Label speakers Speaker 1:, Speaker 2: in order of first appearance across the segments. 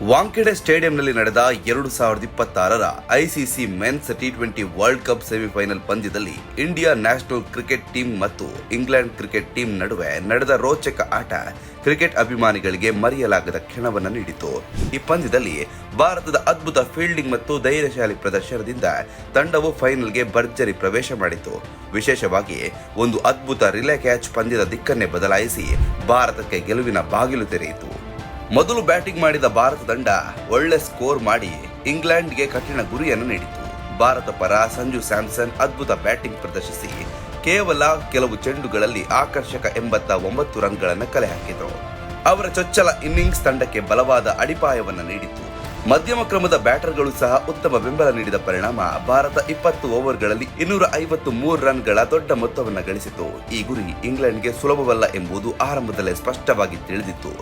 Speaker 1: ವಾಂಖೆಡೆ ಸ್ಟೇಡಿಯಂನಲ್ಲಿ ನಡೆದ 2026ರ ಐಸಿಸಿ ಮೆನ್ಸ್ ಟಿ20 ವರ್ಲ್ಡ್ ಕಪ್ ಸೆಮಿಫೈನಲ್ ಪಂದ್ಯದಲ್ಲಿ ಇಂಡಿಯಾ ನ್ಯಾಷನಲ್ ಕ್ರಿಕೆಟ್ ಟೀಮ್ ಮತ್ತು ಇಂಗ್ಲೆಂಡ್ ಕ್ರಿಕೆಟ್ ಟೀಮ್ ನಡುವೆ ನಡೆದ ರೋಚಕ ಆಟ ಕ್ರಿಕೆಟ್ ಅಭಿಮಾನಿಗಳಿಗೆ ಮರೆಯಲಾಗದ ಕ್ಷಣವನ್ನು ನೀಡಿತು. ಈ ಪಂದ್ಯದಲ್ಲಿ ಭಾರತದ ಅದ್ಭುತ ಫೀಲ್ಡಿಂಗ್ ಮತ್ತು ಧೈರ್ಯಶಾಲಿ ಪ್ರದರ್ಶನದಿಂದ ತಂಡವು ಫೈನಲ್ಗೆ ಭರ್ಜರಿ ಪ್ರವೇಶ ಮಾಡಿತು. ವಿಶೇಷವಾಗಿ ಒಂದು ಅದ್ಭುತ ರಿಲೇ ಕ್ಯಾಚ್ ಪಂದ್ಯದ ದಿಕ್ಕನ್ನೇ ಬದಲಾಯಿಸಿ ಭಾರತಕ್ಕೆ ಗೆಲುವಿನ ಬಾಗಿಲು ತೆರೆಯಿತು. ಮೊದಲು ಬ್ಯಾಟಿಂಗ್ ಮಾಡಿದ ಭಾರತ ತಂಡ ಒಳ್ಳೆ ಸ್ಕೋರ್ ಮಾಡಿ ಇಂಗ್ಲೆಂಡ್ಗೆ ಕಠಿಣ ಗುರಿಯನ್ನು ನೀಡಿತು. ಭಾರತ ಪರ ಸಂಜು ಸ್ಯಾಮ್ಸನ್ ಅದ್ಭುತ ಬ್ಯಾಟಿಂಗ್ ಪ್ರದರ್ಶಿಸಿ ಕೇವಲ ಕೆಲವು ಚೆಂಡುಗಳಲ್ಲಿ ಆಕರ್ಷಕ 89 ರನ್ಗಳನ್ನು ಕಲೆ ಹಾಕಿದರು. ಅವರ ಚೊಚ್ಚಲ ಇನ್ನಿಂಗ್ಸ್ ತಂಡಕ್ಕೆ ಬಲವಾದ ಅಡಿಪಾಯವನ್ನು ನೀಡಿತು. ಮಧ್ಯಮ ಕ್ರಮದ ಬ್ಯಾಟರ್ಗಳು ಸಹ ಉತ್ತಮ ಬೆಂಬಲ ನೀಡಿದ ಪರಿಣಾಮ ಭಾರತ 20 ಓವರ್ಗಳಲ್ಲಿ 253 ರನ್ಗಳ ದೊಡ್ಡ ಮೊತ್ತವನ್ನು ಗಳಿಸಿತು. ಈ ಗುರಿ ಇಂಗ್ಲೆಂಡ್ಗೆ ಸುಲಭವಲ್ಲ ಎಂಬುದು ಆರಂಭದಲ್ಲೇ ಸ್ಪಷ್ಟವಾಗಿ ತಿಳಿದಿತ್ತು.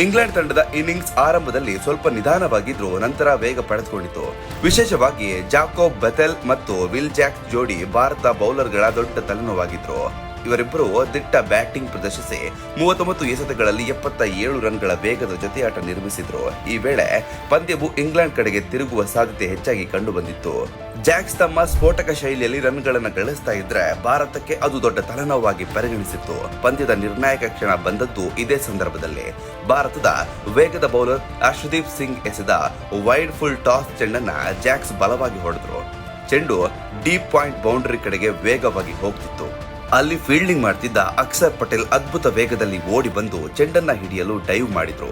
Speaker 1: ಇಂಗ್ಲೆಂಡ್ ತಂಡದ ಇನ್ನಿಂಗ್ಸ್ ಆರಂಭದಲ್ಲಿ ಸ್ವಲ್ಪ ನಿಧಾನವಾಗಿದ್ರೂ ನಂತರ ವೇಗ ಪಡೆದುಕೊಂಡಿತು. ವಿಶೇಷವಾಗಿ ಜಾಕೋಬ್ ಬೆಥೆಲ್ ಮತ್ತು ವಿಲ್ ಜಾಕ್ ಜೋಡಿ ಭಾರತ ಬೌಲರ್ಗಳ ದೊಡ್ಡ ತಲೆನೋವಾಗಿದ್ರು. ಇವರಿಬ್ಬರು ದಿಟ್ಟ ಬ್ಯಾಟಿಂಗ್ ಪ್ರದರ್ಶಿಸಿ 39 ಎಸೆತಗಳಲ್ಲಿ 77 ರನ್ಗಳ ವೇಗದ ಜೊತೆಯಾಟ ನಿರ್ಮಿಸಿದ್ರು. ಈ ವೇಳೆ ಪಂದ್ಯವು ಇಂಗ್ಲೆಂಡ್ ಕಡೆಗೆ ತಿರುಗುವ ಸಾಧ್ಯತೆ ಹೆಚ್ಚಾಗಿ ಕಂಡು ಬಂದಿತ್ತು. ಜಾಕ್ಸ್ ತಮ್ಮ ಸ್ಫೋಟಕ ಶೈಲಿಯಲ್ಲಿ ರನ್ಗಳನ್ನು ಗಳಿಸ್ತಾ ಇದ್ರೆ ಭಾರತಕ್ಕೆ ಅದು ದೊಡ್ಡ ತಲೆನೋವಾಗಿ ಪರಿಗಣಿಸಿತ್ತು. ಪಂದ್ಯದ ನಿರ್ಣಾಯಕ ಕ್ಷಣ ಬಂದದ್ದು ಇದೇ ಸಂದರ್ಭದಲ್ಲಿ. ಭಾರತದ ವೇಗದ ಬೌಲರ್ ಅರ್ಶದೀಪ್ ಸಿಂಗ್ ಎಸೆದ ವೈಡ್ ಫುಲ್ ಟಾಸ್ ಚೆಂಡನ್ನ ಜಾಕ್ಸ್ ಬಲವಾಗಿ ಹೊಡೆದ್ರು. ಚೆಂಡು ಡೀಪ್ ಪಾಯಿಂಟ್ ಬೌಂಡರಿ ಕಡೆಗೆ ವೇಗವಾಗಿ ಹೋಗ್ತಿತ್ತು. ಅಲ್ಲಿ ಫೀಲ್ಡಿಂಗ್ ಮಾಡ್ತಿದ್ದ ಅಕ್ಷರ್ ಪಟೇಲ್ ಅದ್ಭುತ ವೇಗದಲ್ಲಿ ಓಡಿ ಬಂದು ಚೆಂಡನ್ನ ಹಿಡಿಯಲು ಡೈವ್ ಮಾಡಿದ್ರು.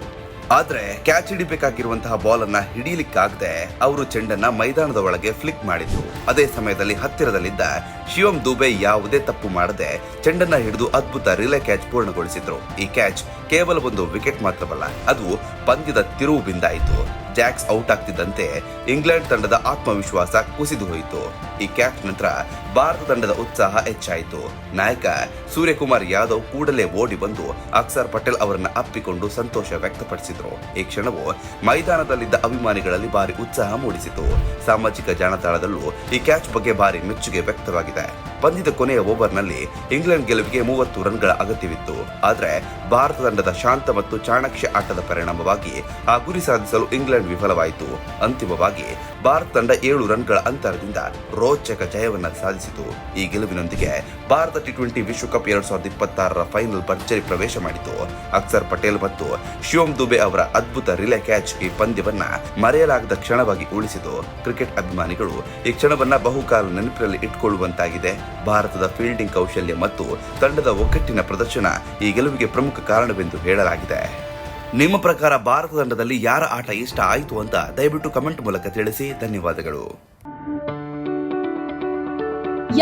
Speaker 1: ಆದ್ರೆ ಕ್ಯಾಚ್ ಹಿಡಿಬೇಕಾಗಿರುವಂತಹ ಬಾಲ್ ಅನ್ನ ಹಿಡಿಯಲಿಕ್ಕಾಗದೆ ಅವರು ಚೆಂಡನ್ನ ಮೈದಾನದ ಒಳಗೆ ಫ್ಲಿಕ್ ಮಾಡಿದ್ರು. ಅದೇ ಸಮಯದಲ್ಲಿ ಹತ್ತಿರದಲ್ಲಿದ್ದ ಶಿವಂ ದುಬೆ ಯಾವುದೇ ತಪ್ಪು ಮಾಡದೆ ಚೆಂಡನ್ನ ಹಿಡಿದು ಅದ್ಭುತ ರಿಲೇ ಕ್ಯಾಚ್ ಪೂರ್ಣಗೊಳಿಸಿದ್ರು. ಈ ಕ್ಯಾಚ್ ಕೇವಲ ಒಂದು ವಿಕೆಟ್ ಮಾತ್ರವಲ್ಲ, ಅದು ಪಂದ್ಯದ ತಿರುವು ಬಿಂದಾಯಿತು. ಜಾಕ್ಸ್ ಔಟ್ ಆಗ್ತಿದ್ದಂತೆ ಇಂಗ್ಲೆಂಡ್ ತಂಡದ ಆತ್ಮವಿಶ್ವಾಸ ಕುಸಿದು ಹೋಯಿತು. ಈ ಕ್ಯಾಚ್ ನಂತರ ಭಾರತ ತಂಡದ ಉತ್ಸಾಹ ಹೆಚ್ಚಾಯಿತು. ನಾಯಕ ಸೂರ್ಯಕುಮಾರ್ ಯಾದವ್ ಕೂಡಲೇ ಓಡಿ ಬಂದು ಅಕ್ಷರ್ ಪಟೇಲ್ ಅವರನ್ನ ಅಪ್ಪಿಕೊಂಡು ಸಂತೋಷ ವ್ಯಕ್ತಪಡಿಸಿದ್ರು. ಈ ಕ್ಷಣವು ಮೈದಾನದಲ್ಲಿದ್ದ ಅಭಿಮಾನಿಗಳಲ್ಲಿ ಭಾರಿ ಉತ್ಸಾಹ ಮೂಡಿಸಿತು. ಸಾಮಾಜಿಕ ಜಾಲತಾಣದಲ್ಲೂ ಈ ಕ್ಯಾಚ್ ಬಗ್ಗೆ ಭಾರಿ ಮೆಚ್ಚುಗೆ ವ್ಯಕ್ತವಾಗಿದೆ. ಪಂದ್ಯದ ಕೊನೆಯ ಓವರ್ನಲ್ಲಿ ಇಂಗ್ಲೆಂಡ್ ಗೆಲುವಿಗೆ 30 ರನ್ಗಳ ಅಗತ್ಯವಿತ್ತು. ಆದರೆ ಭಾರತ ತಂಡದ ಶಾಂತ ಮತ್ತು ಚಾಣಾಕ್ಷ ಆಟದ ಪರಿಣಾಮವಾಗಿ ಆ ಗುರಿ ಸಾಧಿಸಲು ಇಂಗ್ಲೆಂಡ್ ವಿಫಲವಾಯಿತು. ಅಂತಿಮವಾಗಿ ಭಾರತ ತಂಡ 7 ರನ್ಗಳ ಅಂತರದಿಂದ ರೋಚಕ ಜಯವನ್ನ ಸಾಧಿಸಿತು. ಈ ಗೆಲುವಿನೊಂದಿಗೆ ಭಾರತ ಟಿ20 ವಿಶ್ವಕಪ್ 2026ರ ಫೈನಲ್ ಭರ್ಜರಿ ಪ್ರವೇಶ ಮಾಡಿತು. ಅಕ್ಷರ್ ಪಟೇಲ್ ಮತ್ತು ಶಿವಂ ದುಬೆ ಅವರ ಅದ್ಭುತ ರಿಲೇ ಕ್ಯಾಚ್ ಈ ಪಂದ್ಯವನ್ನ ಮರೆಯಲಾಗದ ಕ್ಷಣವಾಗಿ ಉಳಿಸಿತು. ಕ್ರಿಕೆಟ್ ಅಭಿಮಾನಿಗಳು ಈ ಕ್ಷಣವನ್ನ ಬಹುಕಾಲ ನೆನಪಿನಲ್ಲಿ ಇಟ್ಕೊಳ್ಳುವಂತಾಗಿದೆ. ಭಾರತದ ಫೀಲ್ಡಿಂಗ್ ಕೌಶಲ್ಯ ಮತ್ತು ತಂಡದ ಒಗ್ಗಟ್ಟಿನ ಪ್ರದರ್ಶನ ಈ ಗೆಲುವಿಗೆ ಪ್ರಮುಖ ಕಾರಣವೆಂದು ಹೇಳಲಾಗಿದೆ. ನಿಮ್ಮ ಪ್ರಕಾರ ಭಾರತ ತಂಡದಲ್ಲಿ ಯಾರ ಆಟ ಇಷ್ಟ ಆಯಿತು ಅಂತ ದಯವಿಟ್ಟು ಕಮೆಂಟ್ ಮೂಲಕ ತಿಳಿಸಿ. ಧನ್ಯವಾದಗಳು.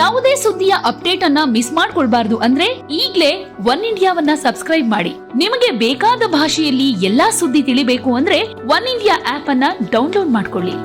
Speaker 2: ಯಾವುದೇ ಸುದ್ದಿಯ ಅಪ್ಡೇಟ್ ಅನ್ನ ಮಿಸ್ ಮಾಡ್ಕೊಳ್ಬಾರ್ದು ಅಂದ್ರೆ ಈಗ್ಲೇ ಒನ್ ಇಂಡಿಯಾವನ್ನ ಸಬ್ಸ್ಕ್ರೈಬ್ ಮಾಡಿ. ನಿಮಗೆ ಬೇಕಾದ ಭಾಷೆಯಲ್ಲಿ ಎಲ್ಲಾ ಸುದ್ದಿ ತಿಳಿಬೇಕು ಅಂದ್ರೆ ಒನ್ ಇಂಡಿಯಾ ಆಪ್ ಅನ್ನ ಡೌನ್ಲೋಡ್ ಮಾಡ್ಕೊಳ್ಳಿ.